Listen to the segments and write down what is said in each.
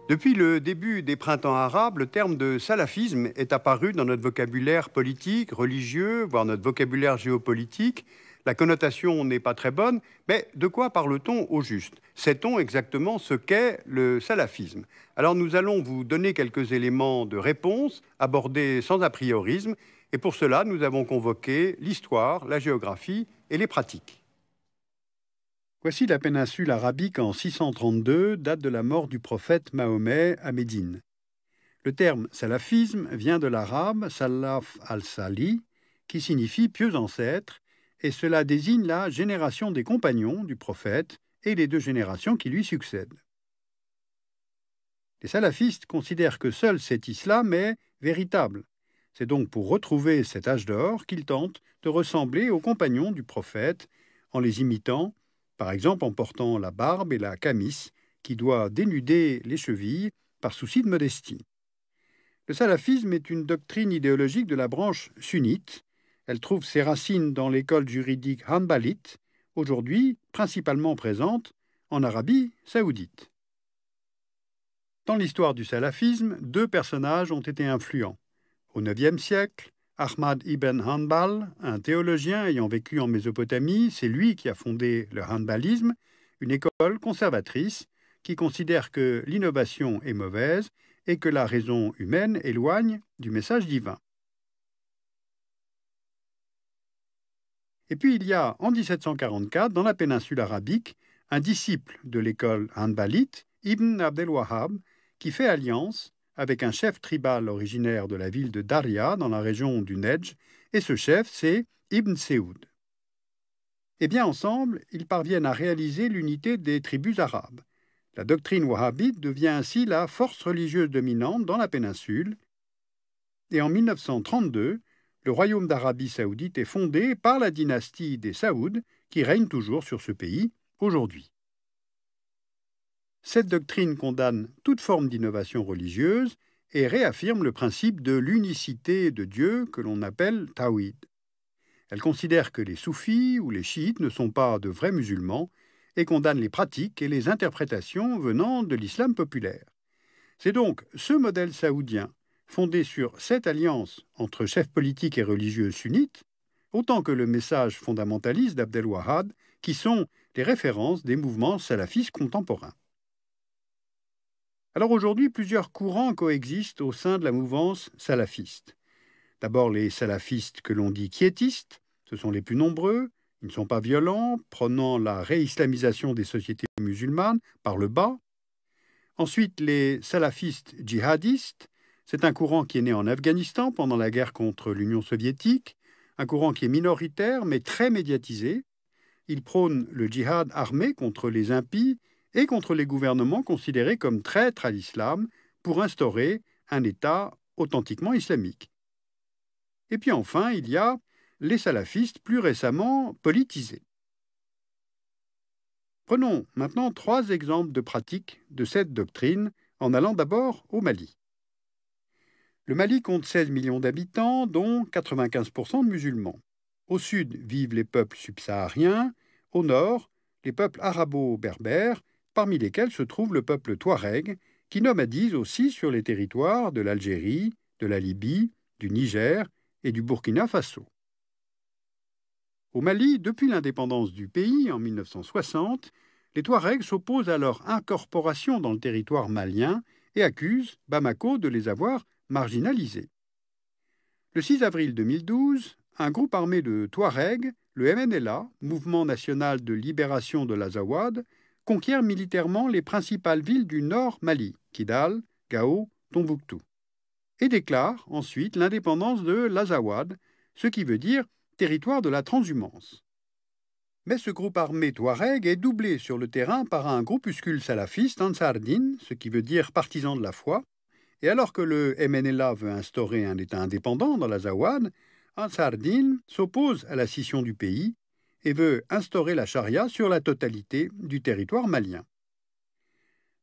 Depuis le début des printemps arabes, le terme de salafisme est apparu dans notre vocabulaire politique, religieux, voire notre vocabulaire géopolitique. La connotation n'est pas très bonne, mais de quoi parle-t-on au juste? Sait-on exactement ce qu'est le salafisme? Alors nous allons vous donner quelques éléments de réponse, abordés sans a priorisme, et pour cela nous avons convoqué l'histoire, la géographie et les pratiques. Voici la péninsule arabique en 632, date de la mort du prophète Mahomet à Médine. Le terme salafisme vient de l'arabe salaf al-sali, qui signifie pieux ancêtre, et cela désigne la génération des compagnons du prophète et les deux générations qui lui succèdent. Les salafistes considèrent que seul cet islam est véritable. C'est donc pour retrouver cet âge d'or qu'ils tentent de ressembler aux compagnons du prophète en les imitant, par exemple en portant la barbe et la camis, qui doit dénuder les chevilles par souci de modestie. Le salafisme est une doctrine idéologique de la branche sunnite. Elle trouve ses racines dans l'école juridique hanbalite, aujourd'hui principalement présente en Arabie saoudite. Dans l'histoire du salafisme, deux personnages ont été influents. Au IXe siècle, Ahmad ibn Hanbal, un théologien ayant vécu en Mésopotamie, c'est lui qui a fondé le hanbalisme, une école conservatrice qui considère que l'innovation est mauvaise et que la raison humaine éloigne du message divin. Et puis il y a, en 1744, dans la péninsule arabique, un disciple de l'école hanbalite, Ibn Abdel Wahhab, qui fait alliance avec un chef tribal originaire de la ville de Daria, dans la région du Nejdj, et ce chef, c'est Ibn Saoud. Et bien ensemble, ils parviennent à réaliser l'unité des tribus arabes. La doctrine wahhabite devient ainsi la force religieuse dominante dans la péninsule, et en 1932, le royaume d'Arabie saoudite est fondé par la dynastie des Saouds, qui règne toujours sur ce pays aujourd'hui. Cette doctrine condamne toute forme d'innovation religieuse et réaffirme le principe de l'unicité de Dieu que l'on appelle Tawhid. Elle considère que les soufis ou les chiites ne sont pas de vrais musulmans et condamne les pratiques et les interprétations venant de l'islam populaire. C'est donc ce modèle saoudien, fondé sur cette alliance entre chefs politiques et religieux sunnites, autant que le message fondamentaliste d'Abdel Wahhab, qui sont les références des mouvements salafistes contemporains. Alors aujourd'hui, plusieurs courants coexistent au sein de la mouvance salafiste. D'abord les salafistes que l'on dit quiétistes, ce sont les plus nombreux, ils ne sont pas violents, prônant la réislamisation des sociétés musulmanes par le bas. Ensuite les salafistes djihadistes, c'est un courant qui est né en Afghanistan pendant la guerre contre l'Union soviétique, un courant qui est minoritaire mais très médiatisé. Il prône le djihad armé contre les impies et contre les gouvernements considérés comme traîtres à l'islam pour instaurer un État authentiquement islamique. Et puis enfin, il y a les salafistes plus récemment politisés. Prenons maintenant 3 exemples de pratiques de cette doctrine, en allant d'abord au Mali. Le Mali compte 16 millions d'habitants, dont 95% de musulmans. Au sud vivent les peuples subsahariens, au nord, les peuples arabo-berbères, parmi lesquels se trouve le peuple touareg, qui nomadise aussi sur les territoires de l'Algérie, de la Libye, du Niger et du Burkina Faso. Au Mali, depuis l'indépendance du pays en 1960, les Touaregs s'opposent à leur incorporation dans le territoire malien et accusent Bamako de les avoir marginalisés. Le 6 avril 2012, un groupe armé de Touaregs, le MNLA, Mouvement national de libération de l'Azawad, conquiert militairement les principales villes du nord Mali, Kidal, Gao, Tombouctou, et déclare ensuite l'indépendance de l'Azawad, ce qui veut dire territoire de la transhumance. Mais ce groupe armé touareg est doublé sur le terrain par un groupuscule salafiste Ansar-Din, ce qui veut dire partisan de la foi, et alors que le MNLA veut instaurer un État indépendant dans l'Azawad, Ansar-Din s'oppose à la scission du pays et veut instaurer la charia sur la totalité du territoire malien.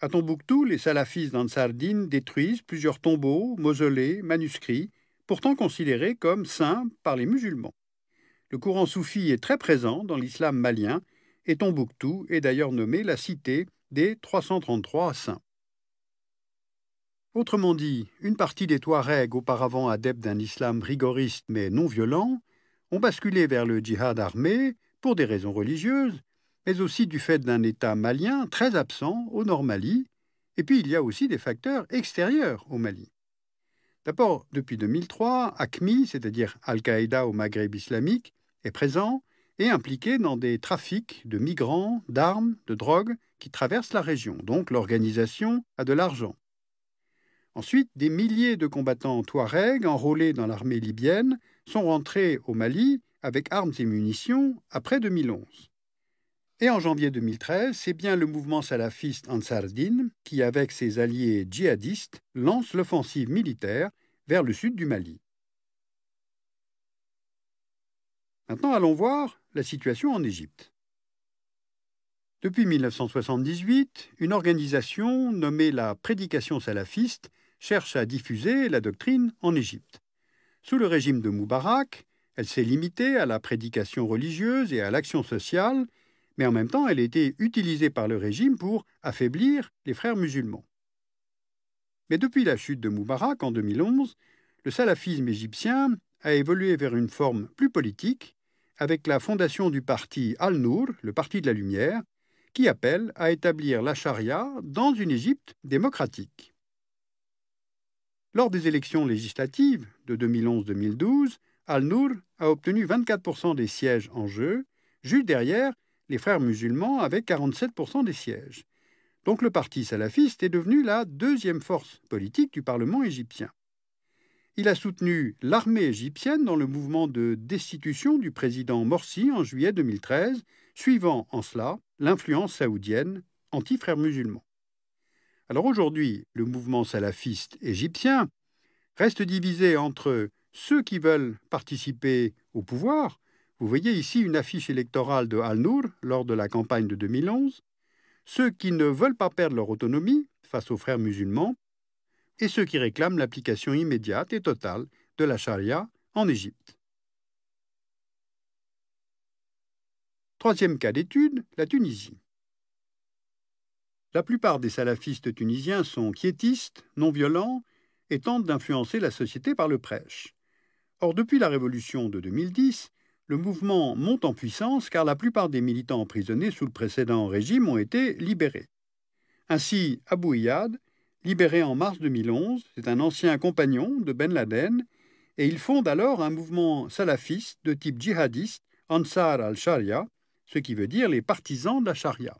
À Tombouctou, les salafistes d'Ansar-Din détruisent plusieurs tombeaux, mausolées, manuscrits, pourtant considérés comme saints par les musulmans. Le courant soufi est très présent dans l'islam malien et Tombouctou est d'ailleurs nommée la cité des 333 saints. Autrement dit, une partie des Touaregs, auparavant adeptes d'un islam rigoriste mais non violent, ont basculé vers le djihad armé pour des raisons religieuses, mais aussi du fait d'un État malien très absent au Nord Mali, et puis il y a aussi des facteurs extérieurs au Mali. D'abord, depuis 2003, AQMI, c'est-à-dire Al-Qaïda au Maghreb islamique, est présent et impliqué dans des trafics de migrants, d'armes, de drogues qui traversent la région, donc l'organisation a de l'argent. Ensuite, des milliers de combattants touaregs enrôlés dans l'armée libyenne sont rentrés au Mali avec armes et munitions après 2011. Et en janvier 2013, c'est bien le mouvement salafiste Ansar Dine qui, avec ses alliés djihadistes, lance l'offensive militaire vers le sud du Mali. Maintenant, allons voir la situation en Égypte. Depuis 1978, une organisation nommée la Prédication salafiste cherche à diffuser la doctrine en Égypte. Sous le régime de Moubarak, elle s'est limitée à la prédication religieuse et à l'action sociale, mais en même temps, elle a été utilisée par le régime pour affaiblir les frères musulmans. Mais depuis la chute de Moubarak en 2011, le salafisme égyptien a évolué vers une forme plus politique, avec la fondation du parti Al-Nour, le Parti de la Lumière, qui appelle à établir la charia dans une Égypte démocratique. Lors des élections législatives de 2011-2012, Al-Nour a obtenu 24% des sièges en jeu, juste derrière les frères musulmans avec 47% des sièges. Donc le parti salafiste est devenu la deuxième force politique du Parlement égyptien. Il a soutenu l'armée égyptienne dans le mouvement de destitution du président Morsi en juillet 2013, suivant en cela l'influence saoudienne anti-frères musulmans. Alors aujourd'hui, le mouvement salafiste égyptien reste divisé entre ceux qui veulent participer au pouvoir. Vous voyez ici une affiche électorale de Al-Nour lors de la campagne de 2011, ceux qui ne veulent pas perdre leur autonomie face aux frères musulmans, et ceux qui réclament l'application immédiate et totale de la charia en Égypte. Troisième cas d'étude, la Tunisie. La plupart des salafistes tunisiens sont quiétistes, non violents, et tentent d'influencer la société par le prêche. Or, depuis la révolution de 2010, le mouvement monte en puissance car la plupart des militants emprisonnés sous le précédent régime ont été libérés. Ainsi, Abou Iyad, libéré en mars 2011, c'est un ancien compagnon de Ben Laden, et il fonde alors un mouvement salafiste de type djihadiste, Ansar al-Sharia, ce qui veut dire les partisans de la charia.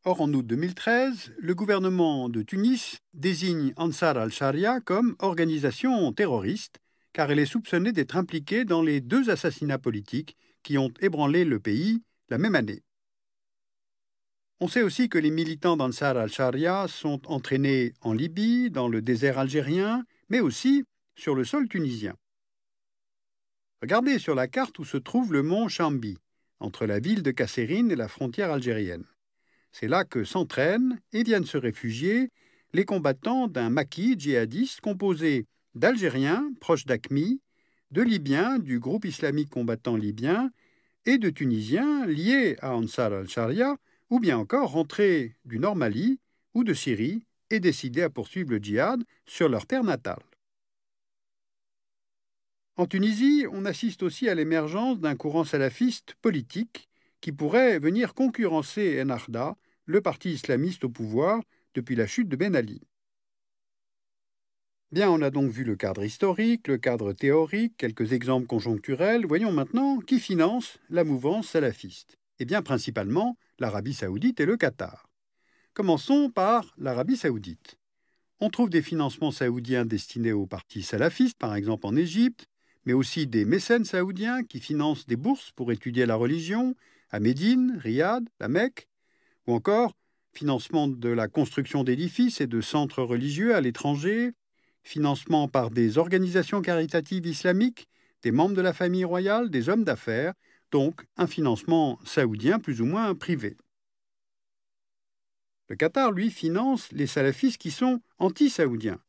Or, en août 2013, le gouvernement de Tunis désigne Ansar al-Sharia comme organisation terroriste, car elle est soupçonnée d'être impliquée dans les 2 assassinats politiques qui ont ébranlé le pays la même année. On sait aussi que les militants d'Ansar al-Sharia sont entraînés en Libye, dans le désert algérien, mais aussi sur le sol tunisien. Regardez sur la carte où se trouve le mont Chambi, entre la ville de Kasserine et la frontière algérienne. C'est là que s'entraînent et viennent se réfugier les combattants d'un maquis djihadiste composé d'Algériens proches d'AQMI, de Libyens du groupe islamique combattant libyen et de Tunisiens liés à Ansar al-Sharia ou bien encore rentrés du Nord Mali ou de Syrie et décidés à poursuivre le djihad sur leur terre natale. En Tunisie, on assiste aussi à l'émergence d'un courant salafiste politique qui pourrait venir concurrencer Ennahda, le parti islamiste au pouvoir depuis la chute de Ben Ali. Bien, on a donc vu le cadre historique, le cadre théorique, quelques exemples conjoncturels. Voyons maintenant qui finance la mouvance salafiste. Eh bien, principalement l'Arabie saoudite et le Qatar. Commençons par l'Arabie saoudite. On trouve des financements saoudiens destinés aux partis salafistes, par exemple en Égypte, mais aussi des mécènes saoudiens qui financent des bourses pour étudier la religion à Médine, Riyad, la Mecque, ou encore financement de la construction d'édifices et de centres religieux à l'étranger, financement par des organisations caritatives islamiques, des membres de la famille royale, des hommes d'affaires, donc un financement saoudien plus ou moins privé. Le Qatar, lui, finance les salafistes qui sont anti-saoudiens.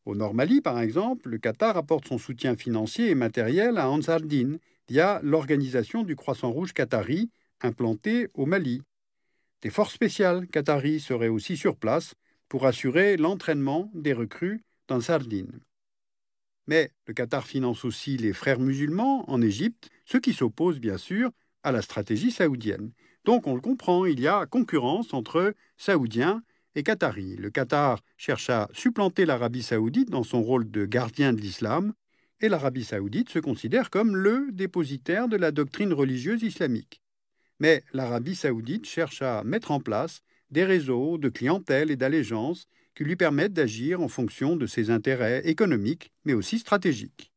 Au Nord Mali, par exemple, le Qatar apporte son soutien financier et matériel à Ansar Dine via l'organisation du Croissant Rouge qatari implantées au Mali. Des forces spéciales qataries seraient aussi sur place pour assurer l'entraînement des recrues dans Sardine. Mais le Qatar finance aussi les frères musulmans en Égypte, ce qui s'oppose bien sûr à la stratégie saoudienne. Donc on le comprend, il y a concurrence entre Saoudiens et Qataris. Le Qatar cherche à supplanter l'Arabie saoudite dans son rôle de gardien de l'islam, et l'Arabie saoudite se considère comme le dépositaire de la doctrine religieuse islamique. Mais l'Arabie saoudite cherche à mettre en place des réseaux de clientèle et d'allégeance qui lui permettent d'agir en fonction de ses intérêts économiques, mais aussi stratégiques.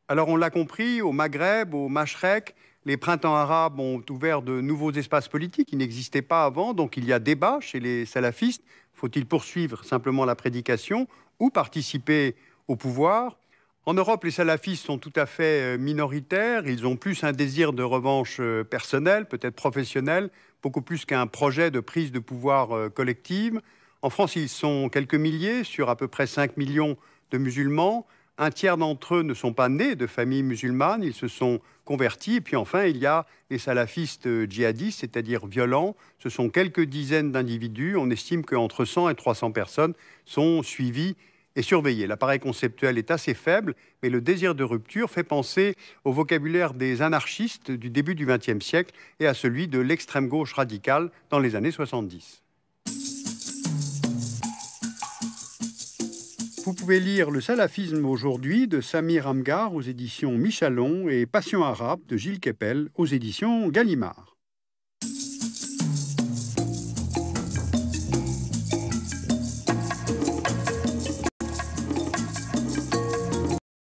Alors on l'a compris, au Maghreb, au Machrek, les printemps arabes ont ouvert de nouveaux espaces politiques qui n'existaient pas avant, donc il y a débat chez les salafistes. Faut-il poursuivre simplement la prédication ou participer au pouvoir? En Europe, les salafistes sont tout à fait minoritaires. Ils ont plus un désir de revanche personnelle, peut-être professionnelle, beaucoup plus qu'un projet de prise de pouvoir collective. En France, ils sont quelques milliers sur à peu près 5 millions de musulmans. Un tiers d'entre eux ne sont pas nés de familles musulmanes, ils se sont convertis. Et puis enfin, il y a les salafistes djihadistes, c'est-à-dire violents. Ce sont quelques dizaines d'individus. On estime qu'entre 100 et 300 personnes sont suivies et surveillées. L'appareil conceptuel est assez faible, mais le désir de rupture fait penser au vocabulaire des anarchistes du début du XXe siècle et à celui de l'extrême gauche radicale dans les années 70. Vous pouvez lire Le salafisme aujourd'hui de Samir Amghar aux éditions Michalon et Passion arabe de Gilles Kepel aux éditions Gallimard.